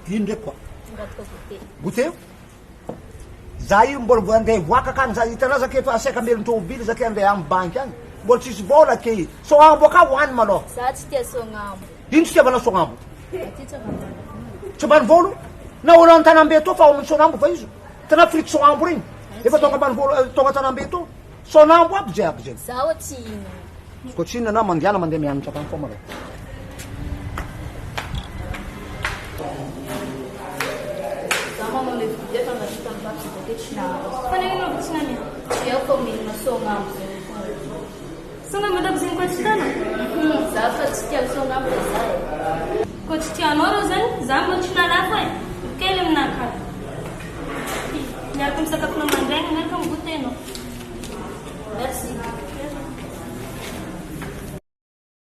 ino ndraiky koa goûté za io mbola andeha hivoaka kany za hitanao zake efa aseka melony tomobily zake andeha amin'ny banky agny mbola tsisy vola ke sognambo aka hoany malôha za tsy tia sognambo ino tsy tiavana sognambo tsy ambany volo na olo an-tanambe to fa amin'ny sognambo fa izy tana frity sognambo regny efa tonga ambany volo tonga tanambe to sognambo aby jiaby zegny za o tsy ino ko tsy inona na mandiana mandeha mianatra tany foa malôha mama le efa ngatita mbaky boke tsy nahazo fa negny no tsy nania eo fa mihinana sognambo sognambo dabo zegny koa tsy tana za fa tsy tia sognambo za koa tsy tianao rô zany za mbo tsy nalafo e kely aminakahy miaraka misakafona mandraigna miaraka migotena